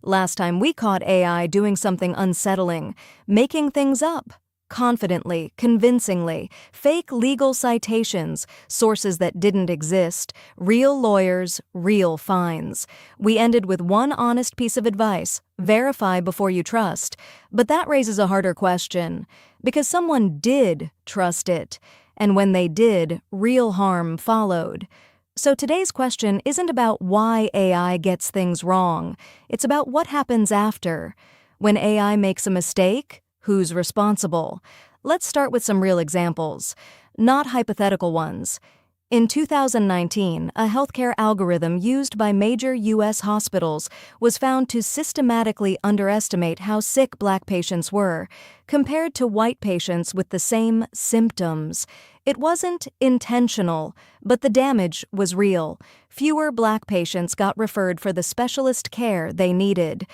Last time we caught AI doing something unsettling, making things up. Confidently, convincingly, fake legal citations, sources that didn't exist, real lawyers, real fines. We ended with one honest piece of advice: verify before you trust. But that raises a harder question, because someone did trust it, and when they did, real harm followed. So today's question isn't about why AI gets things wrong, it's about what happens after. When AI makes a mistake, who's responsible? Let's start with some real examples, not hypothetical ones. In 2019, a healthcare algorithm used by major U.S. hospitals was found to systematically underestimate how sick Black patients were, compared to white patients with the same symptoms. It wasn't intentional, but the damage was real. Fewer Black patients got referred for the specialist care they needed.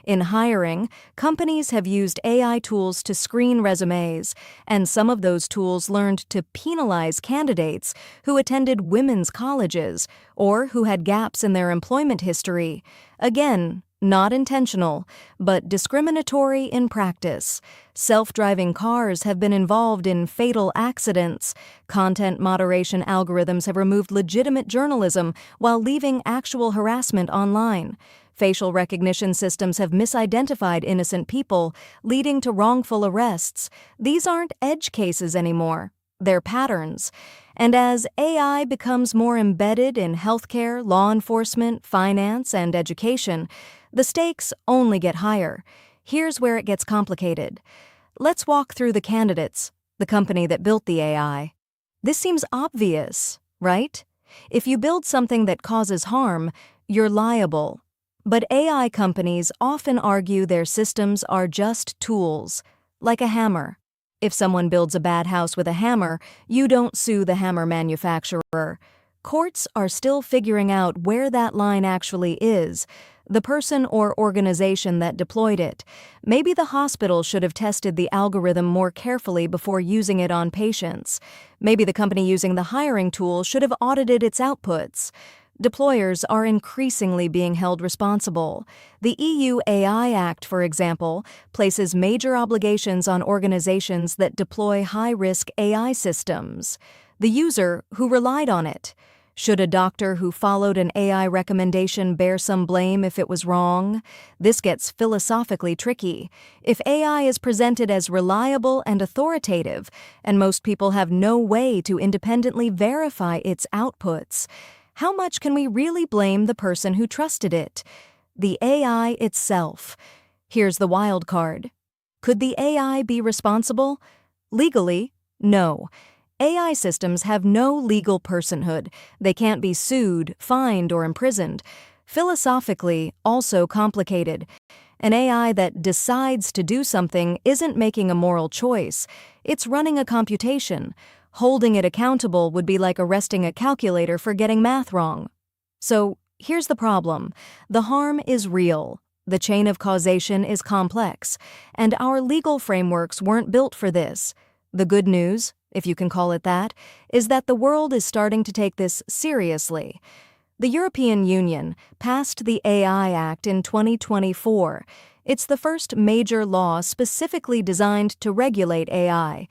In hiring, companies have used AI tools to screen resumes, and some of those tools learned to penalize candidates who attended women's colleges or who had gaps in their employment history. Again, not intentional, but discriminatory in practice. Self-driving cars have been involved in fatal accidents. Content moderation algorithms have removed legitimate journalism while leaving actual harassment online. Facial recognition systems have misidentified innocent people, leading to wrongful arrests. These aren't edge cases anymore. They're patterns. And as AI becomes more embedded in healthcare, law enforcement, finance, and education, the stakes only get higher. Here's where it gets complicated. Let's walk through the candidates, the company that built the AI. This seems obvious, right? If you build something that causes harm, you're liable. But AI companies often argue their systems are just tools, like a hammer. If someone builds a bad house with a hammer, you don't sue the hammer manufacturer. Courts are still figuring out where that line actually is, the person or organization that deployed it. Maybe the hospital should have tested the algorithm more carefully before using it on patients. Maybe the company using the hiring tool should have audited its outputs. Deployers are increasingly being held responsible. The EU AI Act, for example, places major obligations on organizations that deploy high-risk AI systems. The user who relied on it. Should a doctor who followed an AI recommendation bear some blame if it was wrong? This gets philosophically tricky. If AI is presented as reliable and authoritative, and most people have no way to independently verify its outputs, how much can we really blame the person who trusted it? The AI itself. Here's the wild card. Could the AI be responsible? Legally, no. AI systems have no legal personhood. They can't be sued, fined, or imprisoned. Philosophically, also complicated. An AI that decides to do something isn't making a moral choice. It's running a computation. Holding it accountable would be like arresting a calculator for getting math wrong. So, here's the problem. The harm is real. The chain of causation is complex, and our legal frameworks weren't built for this. The good news, if you can call it that, is that the world is starting to take this seriously. The European Union passed the AI Act in 2024. It's the first major law specifically designed to regulate AI.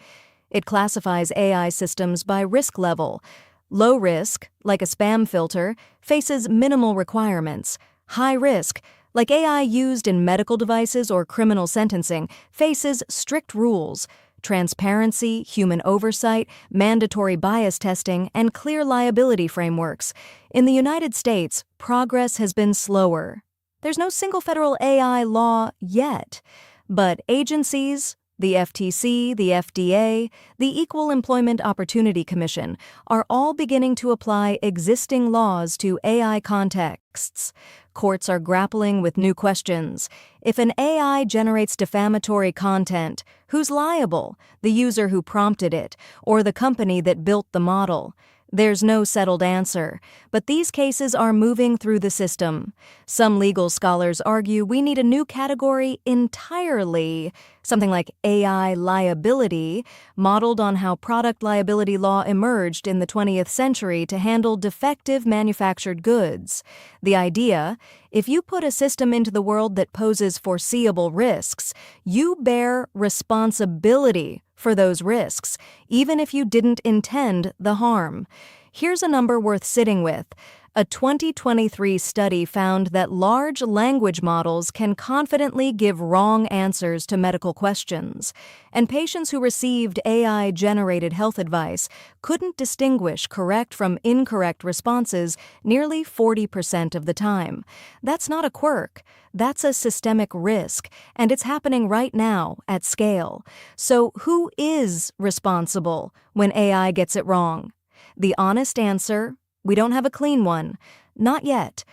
It classifies AI systems by risk level. Low risk, like a spam filter, faces minimal requirements. High risk, like AI used in medical devices or criminal sentencing, faces strict rules. Transparency, human oversight, mandatory bias testing, and clear liability frameworks. In the United States, progress has been slower. There's no single federal AI law yet, but agencies, the FTC, the FDA, the Equal Employment Opportunity Commission are all beginning to apply existing laws to AI contexts. Courts are grappling with new questions. If an AI generates defamatory content, who's liable? The user who prompted it, or the company that built the model? There's no settled answer, but these cases are moving through the system. Some legal scholars argue we need a new category entirely, something like AI liability, modeled on how product liability law emerged in the 20th century to handle defective manufactured goods. The idea, if you put a system into the world that poses foreseeable risks, you bear responsibility for those risks, even if you didn't intend the harm. Here's a number worth sitting with. A 2023 study found that large language models can confidently give wrong answers to medical questions, and patients who received AI-generated health advice couldn't distinguish correct from incorrect responses nearly 40% of the time. That's not a quirk. That's a systemic risk, and it's happening right now at scale. So who is responsible when AI gets it wrong? The honest answer: we don't have a clean one. Not yet.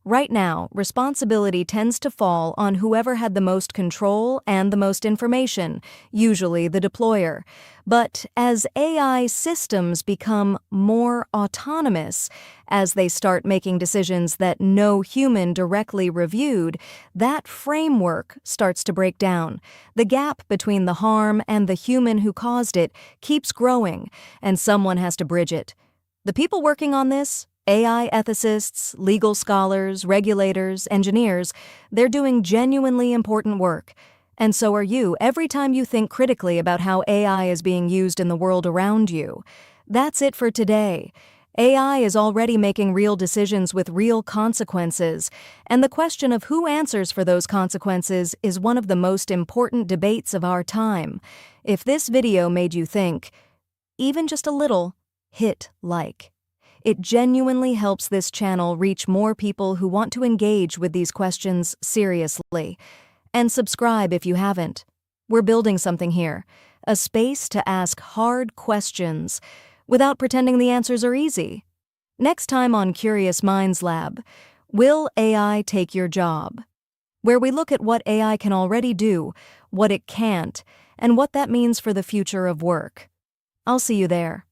Right now, responsibility tends to fall on whoever had the most control and the most information, usually the deployer. But as AI systems become more autonomous, as they start making decisions that no human directly reviewed, that framework starts to break down. The gap between the harm and the human who caused it keeps growing, and someone has to bridge it. The people working on this, AI ethicists, legal scholars, regulators, engineers, they're doing genuinely important work. And so are you every time you think critically about how AI is being used in the world around you. That's it for today. AI is already making real decisions with real consequences, and the question of who answers for those consequences is one of the most important debates of our time. If this video made you think, even just a little, hit like. It genuinely helps this channel reach more people who want to engage with these questions seriously. And subscribe if you haven't. We're building something here, a space to ask hard questions without pretending the answers are easy. Next time on Curious Minds Lab, will AI take your job? Where we look at what AI can already do, what it can't, and what that means for the future of work. I'll see you there.